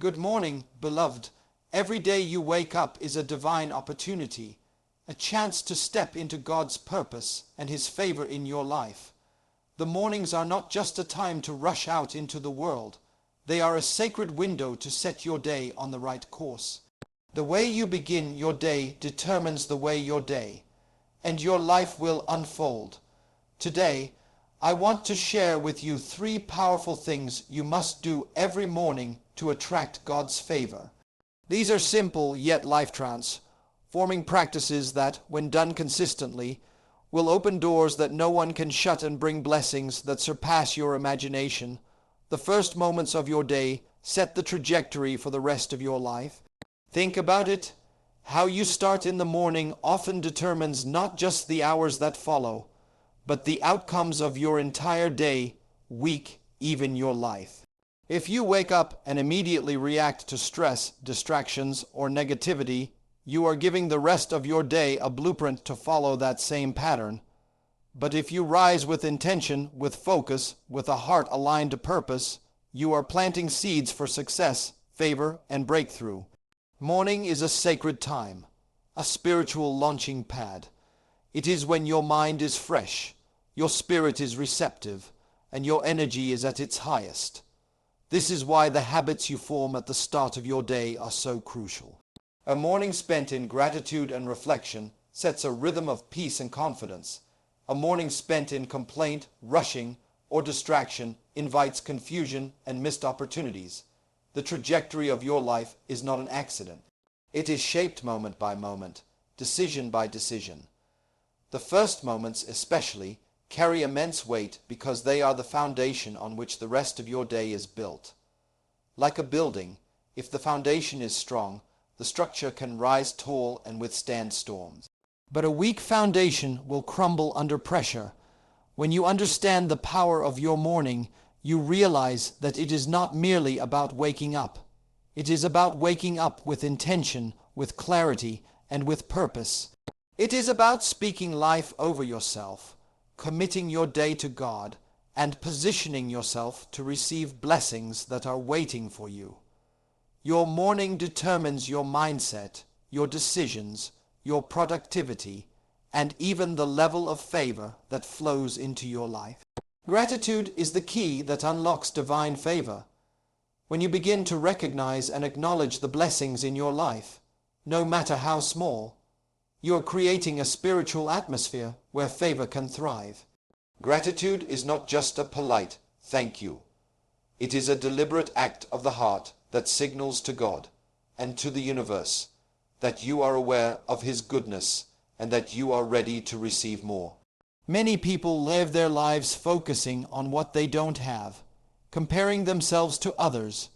Good morning, beloved. Every day you wake up is a divine opportunity, a chance to step into God's purpose and His favor in your life. The mornings are not just a time to rush out into the world. They are a sacred window to set your day on the right course. The way you begin your day determines the way your day and your life will unfold. Today, I want to share with you 3 powerful things you must do every morning to attract God's favor. These are simple yet life-transforming practices that, when done consistently, will open doors that no one can shut and bring blessings that surpass your imagination. The first moments of your day set the trajectory for the rest of your life. Think about it. How you start in the morning often determines not just the hours that follow, but the outcomes of your entire day, week, even your life. If you wake up and immediately react to stress, distractions, or negativity, you are giving the rest of your day a blueprint to follow that same pattern. But if you rise with intention, with focus, with a heart aligned to purpose, you are planting seeds for success, favor, and breakthrough. Morning is a sacred time, a spiritual launching pad. It is when your mind is fresh, your spirit is receptive, and your energy is at its highest. This is why the habits you form at the start of your day are so crucial. A morning spent in gratitude and reflection sets a rhythm of peace and confidence. A morning spent in complaint, rushing, or distraction invites confusion and missed opportunities. The trajectory of your life is not an accident. It is shaped moment by moment, decision by decision. The first moments especially carry immense weight because they are the foundation on which the rest of your day is built. Like a building, if the foundation is strong, the structure can rise tall and withstand storms. But a weak foundation will crumble under pressure. When you understand the power of your morning, you realize that it is not merely about waking up. It is about waking up with intention, with clarity, and with purpose. It is about speaking life over yourself, committing your day to God, and positioning yourself to receive blessings that are waiting for you. Your morning determines your mindset, your decisions, your productivity, and even the level of favor that flows into your life. Gratitude is the key that unlocks divine favor. When you begin to recognize and acknowledge the blessings in your life, no matter how small, you are creating a spiritual atmosphere where favor can thrive. Gratitude is not just a polite thank you. It is a deliberate act of the heart that signals to God and to the universe that you are aware of His goodness and that you are ready to receive more. Many people live their lives focusing on what they don't have, comparing themselves to others,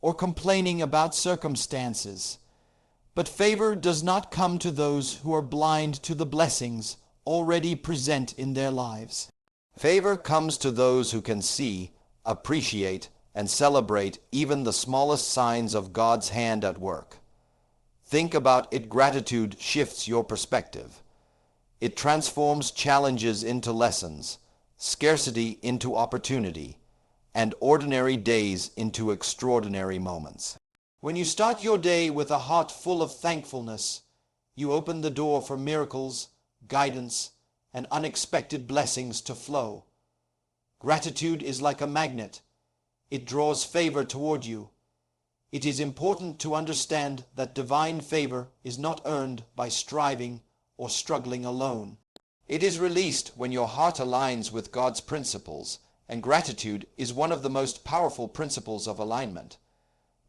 or complaining about circumstances. But favor does not come to those who are blind to the blessings already present in their lives. Favor comes to those who can see, appreciate, and celebrate even the smallest signs of God's hand at work. Think about it. Gratitude shifts your perspective. It transforms challenges into lessons, scarcity into opportunity, and ordinary days into extraordinary moments. When you start your day with a heart full of thankfulness, you open the door for miracles, guidance, and unexpected blessings to flow. Gratitude is like a magnet. It draws favor toward you. It is important to understand that divine favor is not earned by striving or struggling alone. It is released when your heart aligns with God's principles, and gratitude is one of the most powerful principles of alignment.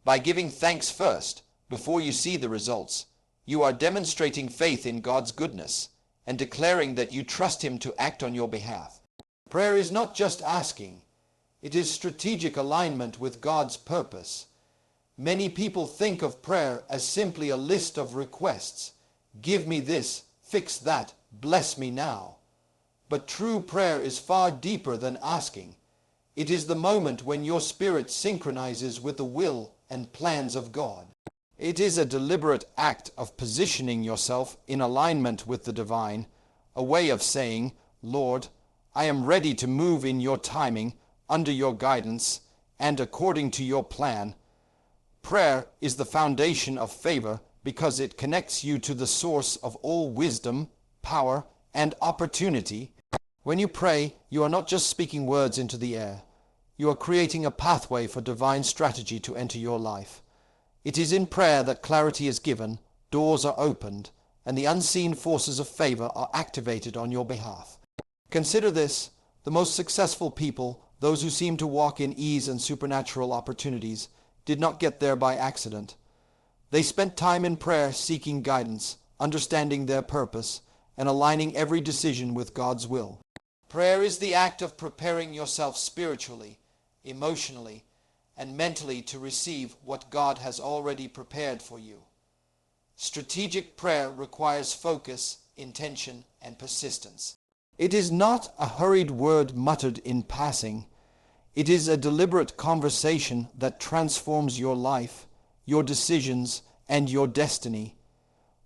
By giving thanks first, before you see the results, you are demonstrating faith in God's goodness and declaring that you trust Him to act on your behalf. Prayer is not just asking. It is strategic alignment with God's purpose. Many people think of prayer as simply a list of requests. Give me this, fix that, bless me now. But true prayer is far deeper than asking. It is the moment when your spirit synchronizes with the will and plans of God. It is a deliberate act of positioning yourself in alignment with the divine, a way of saying, Lord, I am ready to move in your timing, under your guidance, and according to your plan. Prayer is the foundation of favor because it connects you to the source of all wisdom, power, and opportunity. When you pray, you are not just speaking words into the air. You are creating a pathway for divine strategy to enter your life. It is in prayer that clarity is given, doors are opened, and the unseen forces of favor are activated on your behalf. Consider this: the most successful people, those who seem to walk in ease and supernatural opportunities, did not get there by accident. They spent time in prayer seeking guidance, understanding their purpose, and aligning every decision with God's will. Prayer is the act of preparing yourself spiritually, emotionally, and mentally to receive what God has already prepared for you. Strategic prayer requires focus, intention, and persistence. It is not a hurried word muttered in passing. It is a deliberate conversation that transforms your life, your decisions, and your destiny.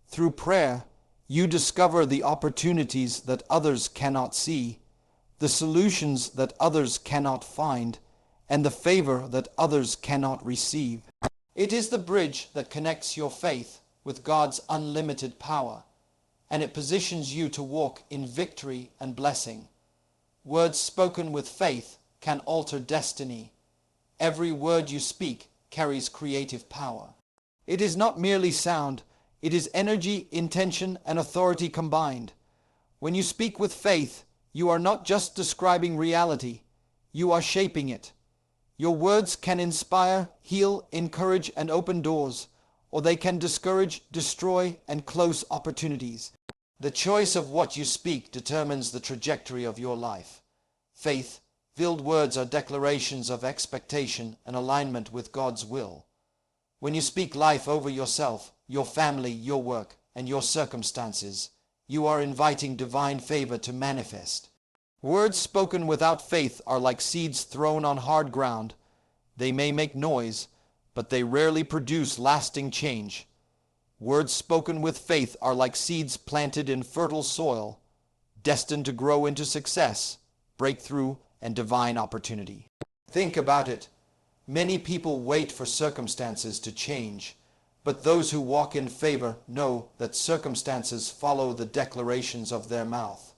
Through prayer, you discover the opportunities that others cannot see, the solutions that others cannot find, and the favor that others cannot receive. It is the bridge that connects your faith with God's unlimited power, and it positions you to walk in victory and blessing. Words spoken with faith can alter destiny. Every word you speak carries creative power. It is not merely sound, it is energy, intention, and authority combined. When you speak with faith, you are not just describing reality, you are shaping it. Your words can inspire, heal, encourage, and open doors, or they can discourage, destroy, and close opportunities. The choice of what you speak determines the trajectory of your life. Faith-filled words are declarations of expectation and alignment with God's will. When you speak life over yourself, your family, your work, and your circumstances, you are inviting divine favor to manifest. Words spoken without faith are like seeds thrown on hard ground. They may make noise, but they rarely produce lasting change. Words spoken with faith are like seeds planted in fertile soil, destined to grow into success, breakthrough, and divine opportunity. Think about it. Many people wait for circumstances to change, but those who walk in favor know that circumstances follow the declarations of their mouth.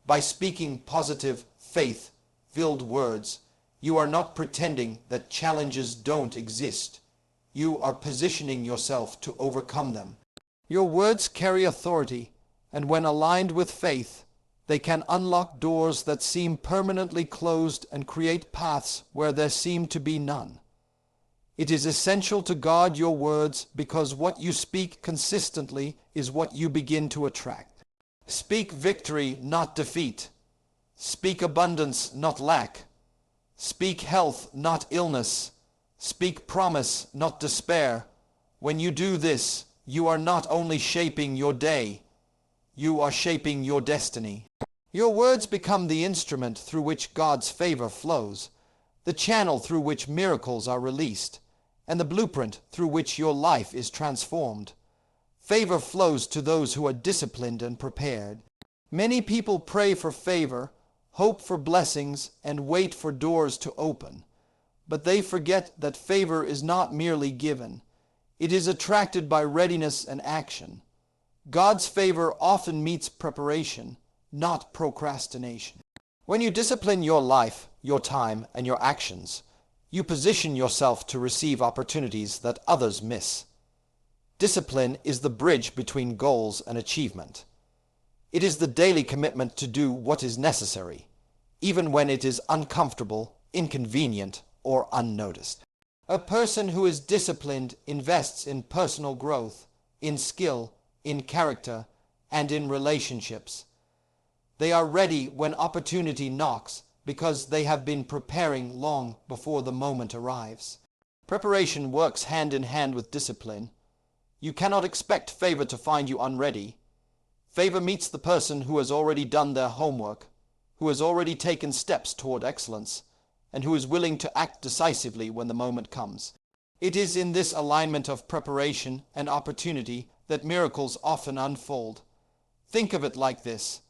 By speaking positive, faith-filled words, you are not pretending that challenges don't exist. You are positioning yourself to overcome them. Your words carry authority, and when aligned with faith, they can unlock doors that seem permanently closed and create paths where there seem to be none. It is essential to guard your words because what you speak consistently is what you begin to attract. Speak victory, not defeat. Speak abundance, not lack. Speak health, not illness. Speak promise, not despair. When you do this, you are not only shaping your day, you are shaping your destiny. Your words become the instrument through which God's favor flows, the channel through which miracles are released, and the blueprint through which your life is transformed. Favor flows to those who are disciplined and prepared. Many people pray for favor, hope for blessings, and wait for doors to open. But they forget that favor is not merely given. It is attracted by readiness and action. God's favor often meets preparation, not procrastination. When you discipline your life, your time, and your actions, you position yourself to receive opportunities that others miss. Discipline is the bridge between goals and achievement. It is the daily commitment to do what is necessary, even when it is uncomfortable, inconvenient, or unnoticed. A person who is disciplined invests in personal growth, in skill, in character, and in relationships. They are ready when opportunity knocks because they have been preparing long before the moment arrives. Preparation works hand in hand with discipline. You cannot expect favor to find you unready. Favor meets the person who has already done their homework, who has already taken steps toward excellence, and who is willing to act decisively when the moment comes. It is in this alignment of preparation and opportunity that miracles often unfold. Think of it like this.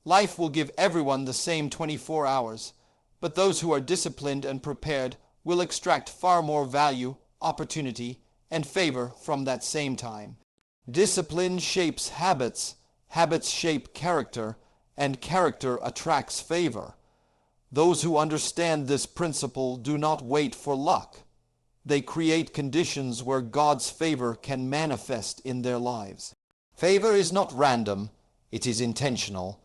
Life will give everyone the same 24 hours, but those who are disciplined and prepared will extract far more value opportunity, and favor from that same time. Discipline shapes habits, habits shape character, and character attracts favor. Those who understand this principle do not wait for luck. They create conditions where God's favor can manifest in their lives. Favor is not random, it is intentional,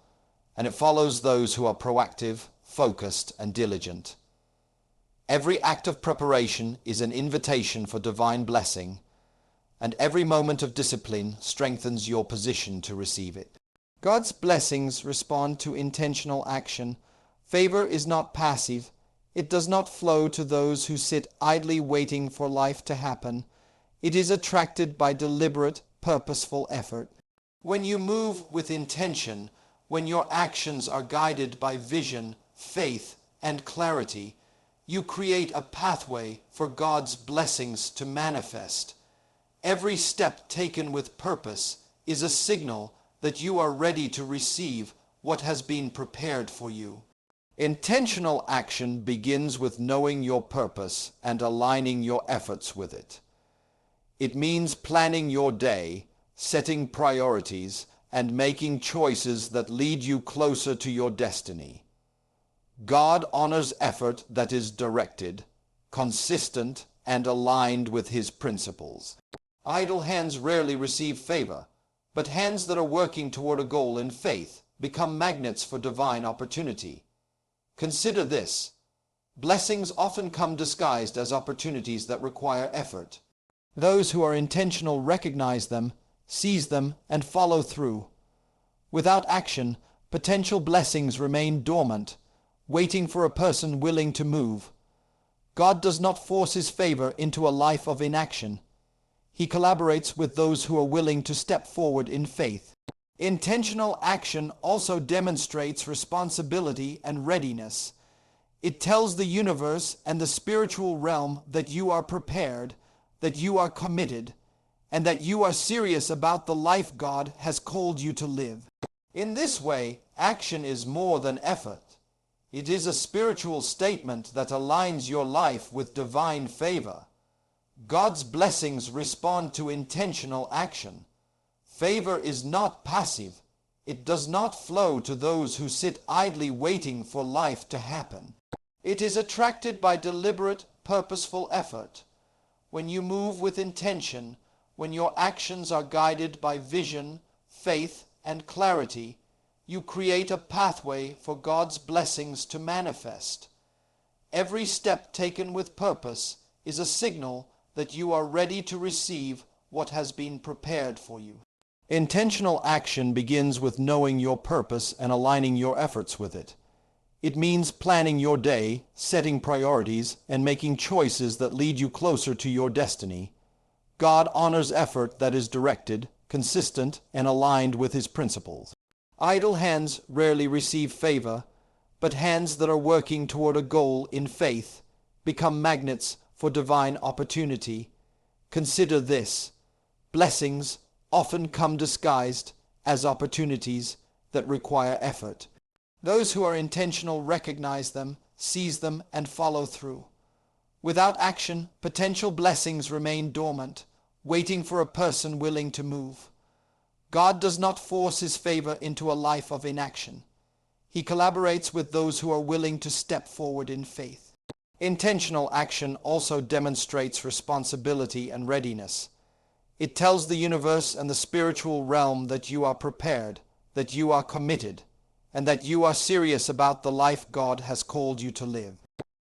and it follows those who are proactive, focused, and diligent. Every act of preparation is an invitation for divine blessing, and every moment of discipline strengthens your position to receive it. God's blessings respond to intentional action. Favor is not passive. It does not flow to those who sit idly waiting for life to happen. It is attracted by deliberate, purposeful effort. When you move with intention, when your actions are guided by vision, faith, and clarity, you create a pathway for God's blessings to manifest. Every step taken with purpose is a signal that you are ready to receive what has been prepared for you. Intentional action begins with knowing your purpose and aligning your efforts with it. It means planning your day, setting priorities, and making choices that lead you closer to your destiny. God honors effort that is directed, consistent, and aligned with His principles. Idle hands rarely receive favor, but hands that are working toward a goal in faith become magnets for divine opportunity. Consider this. Blessings often come disguised as opportunities that require effort. Those who are intentional recognize them, seize them, and follow through. Without action, potential blessings remain dormant, waiting for a person willing to move. God does not force His favor into a life of inaction. He collaborates with those who are willing to step forward in faith. Intentional action also demonstrates responsibility and readiness. It tells the universe and the spiritual realm that you are prepared, that you are committed, and that you are serious about the life God has called you to live. In this way, action is more than effort. It is a spiritual statement that aligns your life with divine favor. God's blessings respond to intentional action. Favor is not passive. It does not flow to those who sit idly waiting for life to happen. It is attracted by deliberate, purposeful effort. When you move with intention, when your actions are guided by vision, faith, and clarity, you create a pathway for God's blessings to manifest. Every step taken with purpose is a signal that you are ready to receive what has been prepared for you. Intentional action begins with knowing your purpose and aligning your efforts with it. It means planning your day, setting priorities, and making choices that lead you closer to your destiny. God honors effort that is directed, consistent, and aligned with His principles. Idle hands rarely receive favor, but hands that are working toward a goal in faith become magnets for divine opportunity. Consider this. Blessings often come disguised as opportunities that require effort. Those who are intentional recognize them, seize them, and follow through. Without action, potential blessings remain dormant, waiting for a person willing to move. God does not force His favor into a life of inaction. He collaborates with those who are willing to step forward in faith. Intentional action also demonstrates responsibility and readiness. It tells the universe and the spiritual realm that you are prepared, that you are committed, and that you are serious about the life God has called you to live.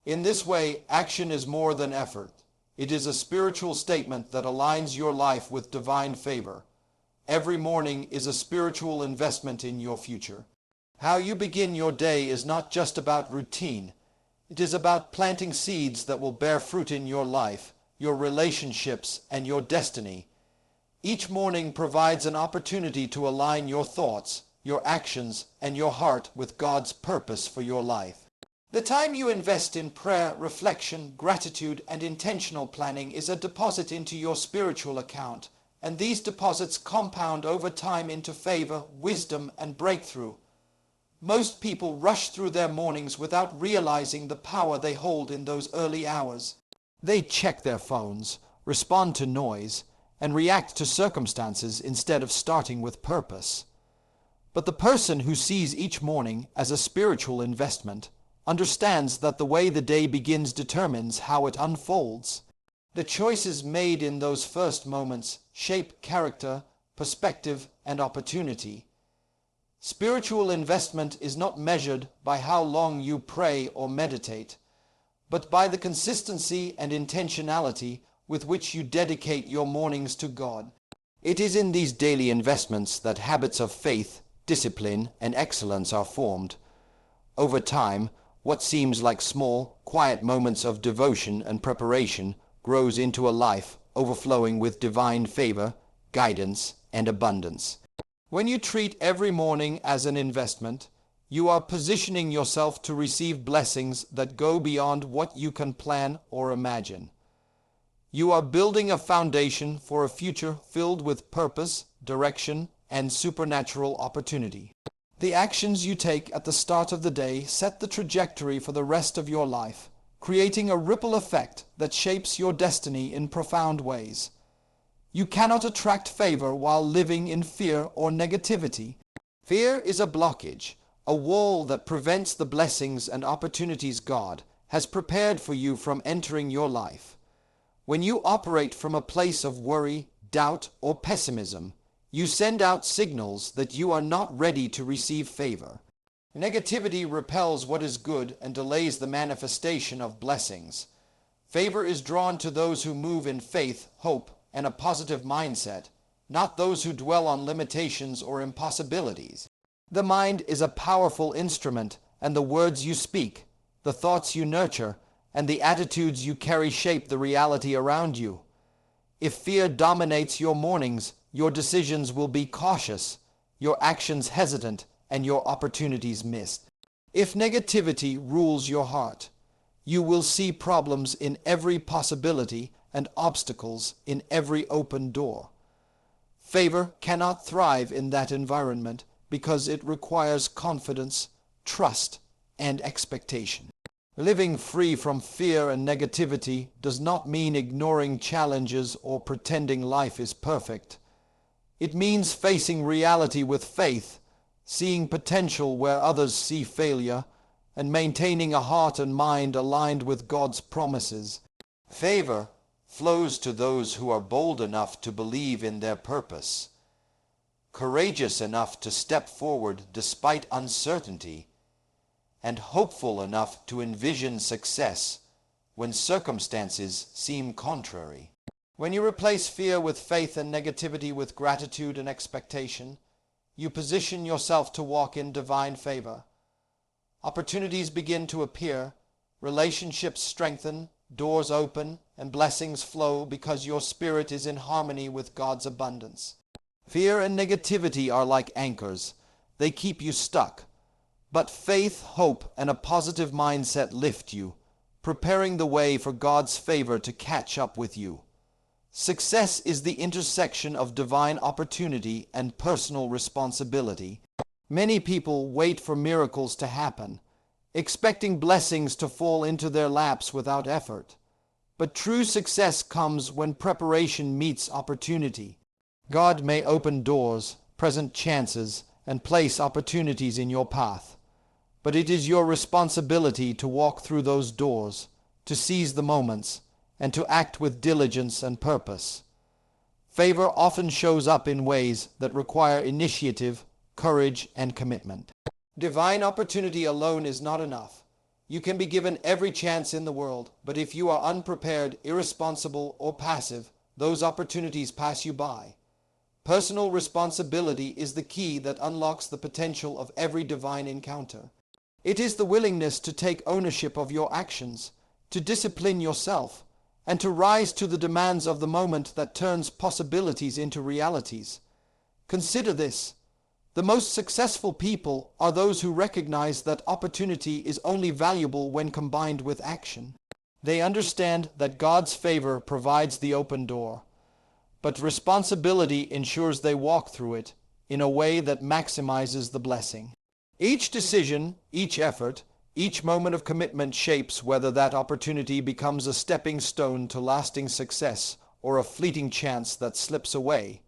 In this way, action is more than effort. It is a spiritual statement that aligns your life with divine favor. Every morning is a spiritual investment in your future. How you begin your day is not just about routine. It is about planting seeds that will bear fruit in your life, your relationships, and your destiny. Each morning provides an opportunity to align your thoughts, your actions, and your heart with God's purpose for your life. The time you invest in prayer, reflection, gratitude, and intentional planning is a deposit into your spiritual account, and these deposits compound over time into favor, wisdom, and breakthrough. Most people rush through their mornings without realizing the power they hold in those early hours. They check their phones, respond to noise, and react to circumstances instead of starting with purpose. But the person who sees each morning as a spiritual investment understands that the way the day begins determines how it unfolds. The choices made in those first moments shape character, perspective, and opportunity. Spiritual investment is not measured by how long you pray or meditate, but by the consistency and intentionality with which you dedicate your mornings to God. It is in these daily investments that habits of faith, discipline, and excellence are formed. Over time, what seems like small, quiet moments of devotion and preparation grows into a life overflowing with divine favor, guidance, and abundance. When you treat every morning as an investment, you are positioning yourself to receive blessings that go beyond what you can plan or imagine. You are building a foundation for a future filled with purpose, direction, and supernatural opportunity. The actions you take at the start of the day set the trajectory for the rest of your life, creating a ripple effect that shapes your destiny in profound ways. You cannot attract favor while living in fear or negativity. Fear is a blockage, a wall that prevents the blessings and opportunities God has prepared for you from entering your life. When you operate from a place of worry, doubt, or pessimism, you send out signals that you are not ready to receive favor. Negativity repels what is good and delays the manifestation of blessings. Favor is drawn to those who move in faith, hope, and a positive mindset, not those who dwell on limitations or impossibilities. The mind is a powerful instrument, and the words you speak, the thoughts you nurture, and the attitudes you carry shape the reality around you. If fear dominates your mornings, your decisions will be cautious, your actions hesitant, and your opportunities missed. If negativity rules your heart, you will see problems in every possibility and obstacles in every open door. Favor cannot thrive in that environment because it requires confidence, trust, and expectation. Living free from fear and negativity does not mean ignoring challenges or pretending life is perfect. It means facing reality with faith, seeing potential where others see failure, and maintaining a heart and mind aligned with God's promises. Favor flows to those who are bold enough to believe in their purpose, courageous enough to step forward despite uncertainty, and hopeful enough to envision success when circumstances seem contrary. When you replace fear with faith and negativity with gratitude and expectation, you position yourself to walk in divine favor. Opportunities begin to appear, relationships strengthen, doors open, and blessings flow because your spirit is in harmony with God's abundance. Fear and negativity are like anchors. They keep you stuck. But faith, hope, and a positive mindset lift you, preparing the way for God's favor to catch up with you. Success is the intersection of divine opportunity and personal responsibility. Many people wait for miracles to happen, expecting blessings to fall into their laps without effort. But true success comes when preparation meets opportunity. God may open doors, present chances, and place opportunities in your path. But it is your responsibility to walk through those doors, to seize the moments, and to act with diligence and purpose. Favor often shows up in ways that require initiative, courage, and commitment. Divine opportunity alone is not enough. You can be given every chance in the world, but if you are unprepared, irresponsible, or passive, those opportunities pass you by. Personal responsibility is the key that unlocks the potential of every divine encounter. It is the willingness to take ownership of your actions, to discipline yourself, and to rise to the demands of the moment that turns possibilities into realities. Consider this. The most successful people are those who recognize that opportunity is only valuable when combined with action. They understand that God's favor provides the open door, but responsibility ensures they walk through it in a way that maximizes the blessing. Each decision, each effort, Each moment of commitment shapes whether that opportunity becomes a stepping stone to lasting success or a fleeting chance that slips away.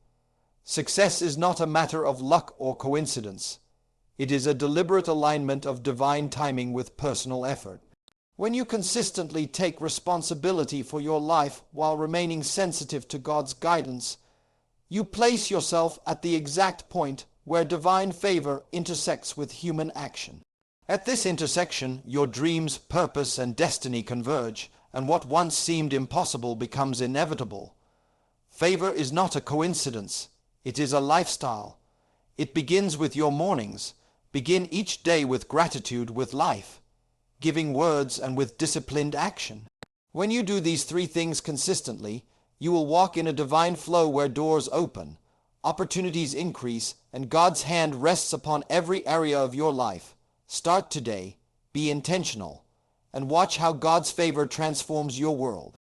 Success is not a matter of luck or coincidence. It is a deliberate alignment of divine timing with personal effort. When you consistently take responsibility for your life while remaining sensitive to God's guidance, you place yourself at the exact point where divine favor intersects with human action. At this intersection, your dreams, purpose, and destiny converge, and what once seemed impossible becomes inevitable. Favor is not a coincidence. It is a lifestyle. It begins with your mornings. Begin each day with gratitude, with life, giving words, and with disciplined action. When you do these three things consistently, you will walk in a divine flow where doors open, opportunities increase, and God's hand rests upon every area of your life. Start today, be intentional, and watch how God's favor transforms your world.